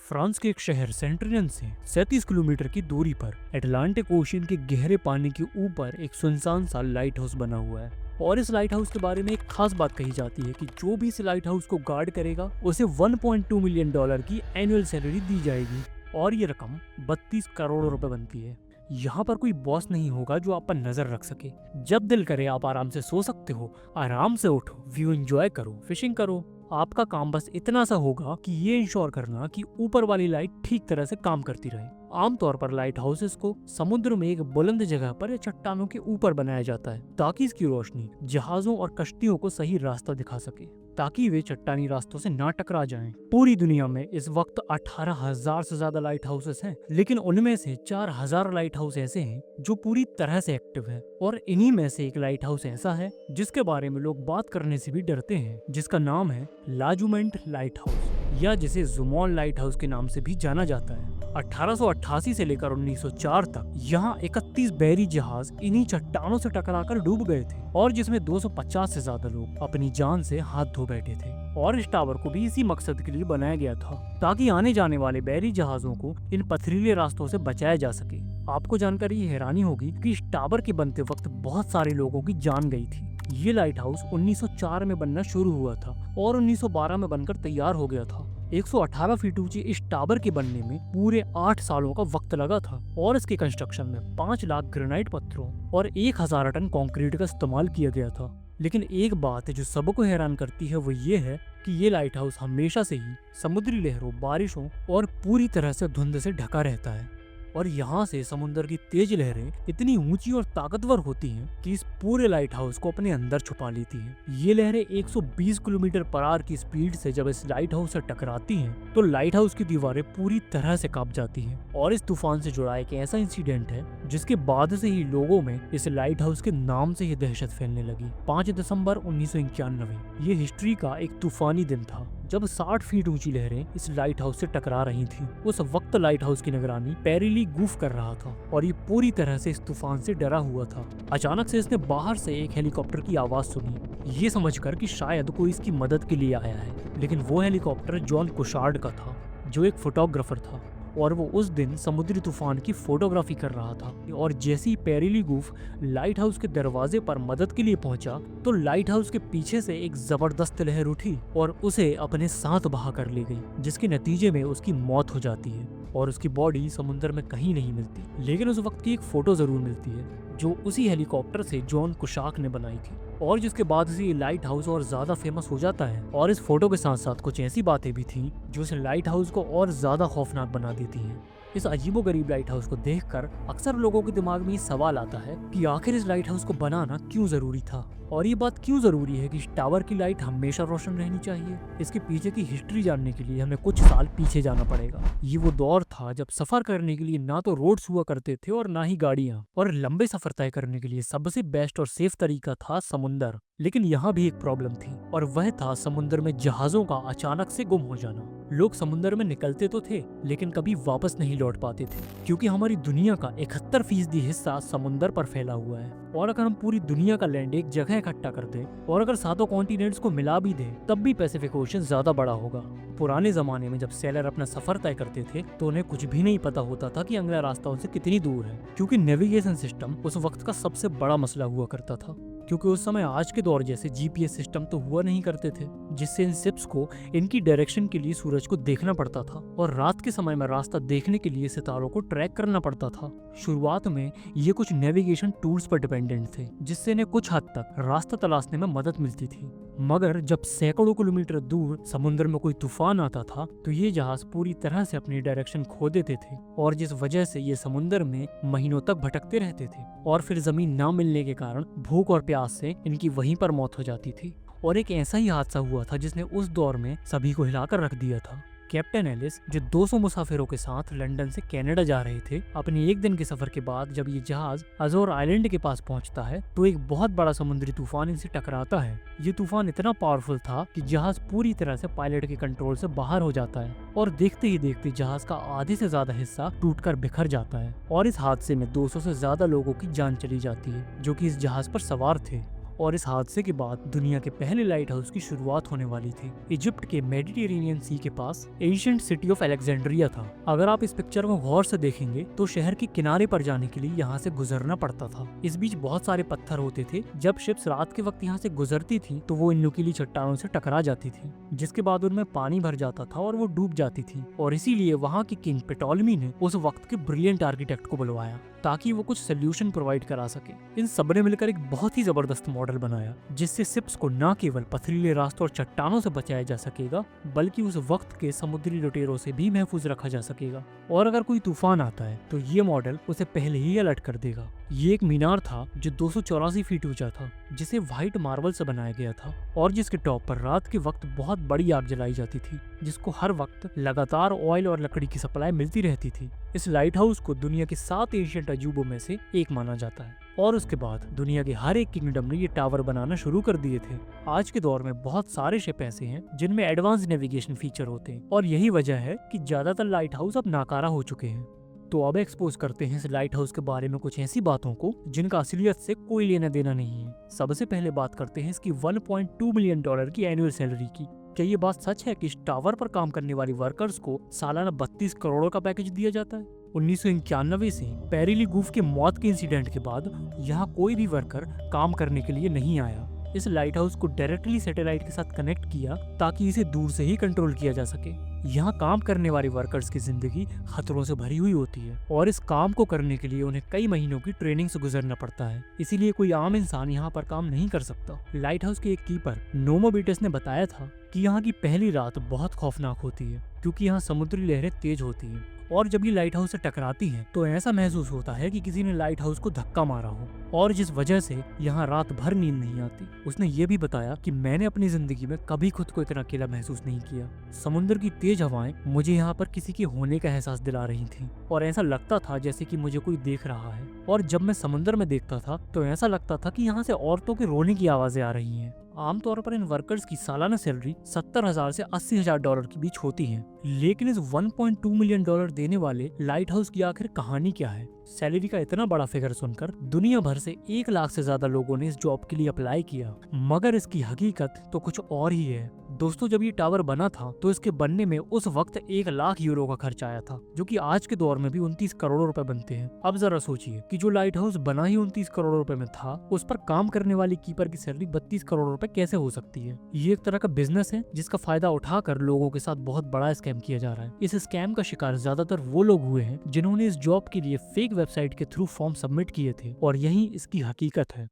France के एक शहर सेंट्रियन से 37 किलोमीटर की दूरी पर अटलांटिक ओशियन के गहरे पानी के ऊपर एक सुनसान सा लाइट हाउस बना हुआ है। और इस लाइट हाउस के बारे में एक खास बात कही जाती है कि जो भी इस लाइट हाउस को गार्ड करेगा उसे 1.2 मिलियन डॉलर की एनुअल सैलरी दी जाएगी और ये रकम 32 करोड़ रुपए बनती है। यहाँ पर कोई बॉस नहीं होगा जो आप पर नजर रख सके। जब दिल करे आप आराम से सो सकते हो, आराम से उठो, व्यू एंजॉय करो, फिशिंग करो। आपका काम बस इतना सा होगा कि ये इंश्योर करना कि ऊपर वाली लाइट ठीक तरह से काम करती रहे। आमतौर पर लाइट हाउसेस को समुद्र में एक बुलंद जगह पर या चट्टानों के ऊपर बनाया जाता है ताकि इसकी रोशनी जहाजों और कश्तियों को सही रास्ता दिखा सके, ताकि वे चट्टानी रास्तों से ना टकरा जाएं। पूरी दुनिया में इस वक्त 18,000 से ज्यादा लाइट हाउसेस हैं, लेकिन उनमें से 4,000 लाइट हाउस ऐसे हैं जो पूरी तरह से एक्टिव है। और इन्हीं में से एक लाइट हाउस ऐसा है जिसके बारे में लोग बात करने से भी डरते हैं, जिसका नाम है लाजूमेंट लाइट हाउस, या जिसे जुमोन लाइट हाउस के नाम से भी जाना जाता है। 1888 से लेकर 1904 तक यहाँ 31 बहरी जहाज इन्हीं चट्टानों से टकराकर डूब गए थे और जिसमें 250 से ज्यादा लोग अपनी जान से हाथ धो बैठे थे। और इस टावर को भी इसी मकसद के लिए बनाया गया था ताकि आने जाने वाले बहरी जहाजों को इन पथरीले रास्तों से बचाया जा सके। आपको जानकर ये हैरानी होगी कि इस टावर के बनते वक्त बहुत सारे लोगों की जान गई थी। ये लाइट हाउस 1904 में बनना शुरू हुआ था और 1912 में बनकर तैयार हो गया था। 118 फीट ऊंची इस टावर के बनने में पूरे 8 सालों का वक्त लगा था और इसके कंस्ट्रक्शन में 5 लाख ग्रेनाइट पत्थरों और 1,000 टन कंक्रीट का इस्तेमाल किया गया था। लेकिन एक बात है जो सबको हैरान करती है, वो ये है कि ये लाइट हाउस हमेशा से ही समुद्री लहरों, बारिशों और पूरी तरह से धुंध से ढका रहता है। और यहाँ से समुद्र की तेज लहरें इतनी ऊंची और ताकतवर होती हैं कि इस पूरे लाइट हाउस को अपने अंदर छुपा लेती हैं। ये लहरें 120 किलोमीटर पर आवर की स्पीड से जब इस लाइट हाउस से टकराती हैं, तो लाइट हाउस की दीवारें पूरी तरह से कांप जाती हैं। और इस तूफान से जुड़ा एक ऐसा इंसिडेंट है जिसके बाद से ही लोगों में इस लाइट हाउस के नाम से ही दहशत फैलने लगी। 5 दिसंबर 1991 ये हिस्ट्री का एक तूफानी दिन था जब 60 फीट ऊंची लहरें इस लाइट हाउस से टकरा रही थी। उस वक्त लाइट हाउस की निगरानी पेरिली गूफ कर रहा था और ये पूरी तरह से इस तूफान से डरा हुआ था। अचानक से इसने बाहर से एक हेलीकॉप्टर की आवाज सुनी, ये समझकर कि शायद कोई इसकी मदद के लिए आया है। लेकिन वो हेलीकॉप्टर जॉन कुशार्ड का था जो एक फोटोग्राफर था और वो उस दिन समुद्री तूफान की फोटोग्राफी कर रहा था। और जैसे ही पेरिली गूफ लाइट हाउस के दरवाजे पर मदद के लिए पहुंचा तो लाइट हाउस के पीछे से एक जबरदस्त लहर उठी और उसे अपने साथ बहा कर ले गई, जिसके नतीजे में उसकी मौत हो जाती है और उसकी बॉडी समुद्र में कहीं नहीं मिलती। लेकिन उस वक्त की एक फोटो जरूर मिलती है जो उसी हेलीकॉप्टर से जॉन कुशाक ने बनाई थी और जिसके बाद से ये लाइट हाउस और ज्यादा फेमस हो जाता है। और इस फोटो के साथ साथ कुछ ऐसी बातें भी थी जो इस लाइट हाउस को और ज्यादा खौफनाक बना देती हैं। इस अजीबोगरीब लाइट हाउस को देखकर अक्सर लोगों के दिमाग में ये सवाल आता है कि आखिर इस लाइट हाउस को बनाना क्यों जरूरी था और ये बात क्यों जरूरी है कि इस टावर की लाइट हमेशा रोशन रहनी चाहिए। इसके पीछे की हिस्ट्री जानने के लिए हमें कुछ साल पीछे जाना पड़ेगा। ये वो दौर था जब सफर करने के लिए ना तो रोड्स हुआ करते थे और ना ही गाड़ियां, और लंबे सफर तय करने के लिए सबसे बेस्ट और सेफ तरीका था समुंदर। लेकिन यहाँ भी एक प्रॉब्लम थी और वह था समुद्र में जहाजों का अचानक से गुम हो जाना। लोग समुद्र में निकलते तो थे लेकिन कभी वापस नहीं लौट पाते थे, क्योंकि हमारी दुनिया का 71% हिस्सा समुद्र पर फैला हुआ है। और अगर हम पूरी दुनिया का लैंड एक जगह इकट्ठा कर दें और अगर सातों कॉन्टिनेंट्स को मिला भी दें तब भी पैसिफिक ओशन ज्यादा बड़ा होगा। पुराने जमाने में जब सैलर अपना सफर तय करते थे तो उन्हें कुछ भी नहीं पता होता था कि अगला रास्ता उनसे कितनी दूर है, क्योंकि नेविगेशन सिस्टम उस वक्त का सबसे बड़ा मसला हुआ करता था। क्योंकि उस समय आज के दौर जैसे जीपीएस सिस्टम तो हुआ नहीं करते थे, जिससे इन शिप्स को इनकी डायरेक्शन के लिए सूरज को देखना पड़ता था और रात के समय में रास्ता देखने के लिए सितारों को ट्रैक करना पड़ता था। शुरुआत में ये कुछ नेविगेशन टूल्स पर डिपेंडेंट थे जिससे इन्हें कुछ हद तक रास्ता तलाशने में मदद मिलती थी। मगर जब सैकड़ों किलोमीटर दूर समुद्र में कोई तूफान आता था तो ये जहाज पूरी तरह से अपनी डायरेक्शन खो देते थे और जिस वजह से ये समुद्र में महीनों तक भटकते रहते थे और फिर जमीन न मिलने के कारण भूख और प्यास से इनकी वहीं पर मौत हो जाती थी। और एक ऐसा ही हादसा हुआ था जिसने उस दौर में सभी को हिलाकर रख दिया था। कैप्टन एलिस जो 200 मुसाफिरों के साथ लंदन से कनाडा जा रहे थे, अपने एक दिन के सफर के बाद जब ये जहाज अजोर आइलैंड के पास पहुंचता है तो एक बहुत बड़ा समुद्री तूफान इनसे टकराता है। ये तूफान इतना पावरफुल था कि जहाज पूरी तरह से पायलट के कंट्रोल से बाहर हो जाता है और देखते ही देखते जहाज का आधे से ज्यादा हिस्सा टूटकर बिखर जाता है और इस हादसे में 200 से ज्यादा लोगों की जान चली जाती है जो कि इस जहाज पर सवार थे। और इस हादसे के बाद दुनिया के पहले लाइट हाउस की शुरुआत होने वाली थी। इजिप्ट के मेडिटेरेनियन सी के पास एंशिएंट सिटी ऑफ अलेक्जेंड्रिया था। अगर आप इस पिक्चर को गौर से देखेंगे तो शहर के किनारे पर जाने के लिए यहाँ से गुजरना पड़ता था। इस बीच बहुत सारे पत्थर होते थे। जब शिप्स रात के वक्त यहाँ से गुजरती थी तो वो इन नुकीली चट्टानों से टकरा जाती थी, जिसके बाद उनमें पानी भर जाता था और वो डूब जाती थी। और इसीलिए वहाँ की किंग पेटोलमी ने उस वक्त के ब्रिलियंट आर्किटेक्ट को बुलवाया ताकि वो कुछ सोल्यूशन प्रोवाइड करा सके। इन सब ने मिलकर एक बहुत ही जबरदस्त मॉडल बनाया जिससे शिप्स को न केवल पथरीले रास्तों और चट्टानों से बचाया जा सकेगा बल्कि उस वक्त के समुद्री लुटेरों से भी महफूज रखा जा सकेगा। और अगर कोई तूफान आता है तो ये मॉडल उसे पहले ही अलर्ट कर देगा। ये एक मीनार था जो 284 फीट ऊंचा था, जिसे व्हाइट मार्बल से बनाया गया था और जिसके टॉप पर रात के वक्त बहुत बड़ी आग जलाई जाती थी, जिसको हर वक्त लगातार ऑयल और लकड़ी की सप्लाई मिलती रहती थी। इस लाइट हाउस को दुनिया के 7 एशियंट अजूबों में से एक माना जाता है और उसके बाद दुनिया के हर एक किंगडम ने ये टावर बनाना शुरू कर दिए थे। आज के दौर में बहुत सारे शिप ऐसे हैं जिनमें एडवांस नेविगेशन फीचर होते हैं और यही वजह है कि ज्यादातर लाइट हाउस अब नाकारा हो चुके हैं। तो अब एक्सपोज करते हैं इस लाइट हाउस के बारे में कुछ ऐसी बातों को जिनका असलियत से कोई लेना देना नहीं है। सबसे पहले बात करते हैं इसकी $1.2 मिलियन की एनुअल सैलरी की। क्या ये बात सच है कि इस टावर पर काम करने वाली वर्कर्स को सालाना 32 करोड़ का पैकेज दिया जाता है? 1991 से पेरिली गूफ के मौत के इंसिडेंट के बाद यहाँ कोई भी वर्कर काम करने के लिए नहीं आया। इस लाइट हाउस को डायरेक्टली सैटेलाइट के साथ कनेक्ट किया ताकि इसे दूर से ही कंट्रोल किया जा सके। यहाँ काम करने वाले वर्कर्स की जिंदगी खतरों से भरी हुई होती है और इस काम को करने के लिए उन्हें कई महीनों की ट्रेनिंग से गुजरना पड़ता है, इसीलिए कोई आम इंसान यहाँ पर काम नहीं कर सकता। लाइट हाउस के एक कीपर नोमो बीटस ने बताया था कि यहाँ की पहली रात बहुत खौफनाक होती है क्योंकि यहाँ समुद्री लहरें तेज होती हैं और जब ये लाइट हाउस से टकराती हैं तो ऐसा महसूस होता है कि किसी ने लाइट हाउस को धक्का मारा हो और जिस वजह से यहाँ रात भर नींद नहीं आती। उसने ये भी बताया कि मैंने अपनी जिंदगी में कभी खुद को इतना अकेला महसूस नहीं किया। समुद्र की तेज हवाएं मुझे यहाँ पर किसी के होने का एहसास दिला रही थी और ऐसा लगता था जैसे कि मुझे कोई देख रहा है। और जब मैं समुद्र में देखता था तो ऐसा लगता था कि यहाँ से औरतों के रोने की आवाजें आ रही हैं। आमतौर पर इन वर्कर्स की सालाना सैलरी $70,000 से $80,000 के बीच होती है, लेकिन इस $1.2 मिलियन देने वाले लाइट हाउस की आखिर कहानी क्या है? सैलरी का इतना बड़ा फिगर सुनकर दुनिया भर से 1 लाख से ज्यादा लोगों ने इस जॉब के लिए अप्लाई किया, मगर इसकी हकीकत तो कुछ और ही है। दोस्तों, जब ये टावर बना था तो इसके बनने में उस वक्त 1 लाख यूरो का खर्च आया था, जो कि आज के दौर में भी 29 करोड़ रुपए बनते हैं। अब जरा सोचिए कि जो लाइट हाउस बना ही 29 करोड़ रुपए में था, उस पर काम करने वाली कीपर की सैलरी 32 करोड़ रुपए कैसे हो सकती है? ये एक तरह का बिजनेस है जिसका फायदा उठाकर लोगों के साथ बहुत बड़ा स्कैम किया जा रहा है। इस स्कैम का शिकार ज्यादातर वो लोग हुए हैं जिन्होंने इस जॉब के लिए फेक वेबसाइट के थ्रू फॉर्म सबमिट किए थे और यही इसकी हकीकत है।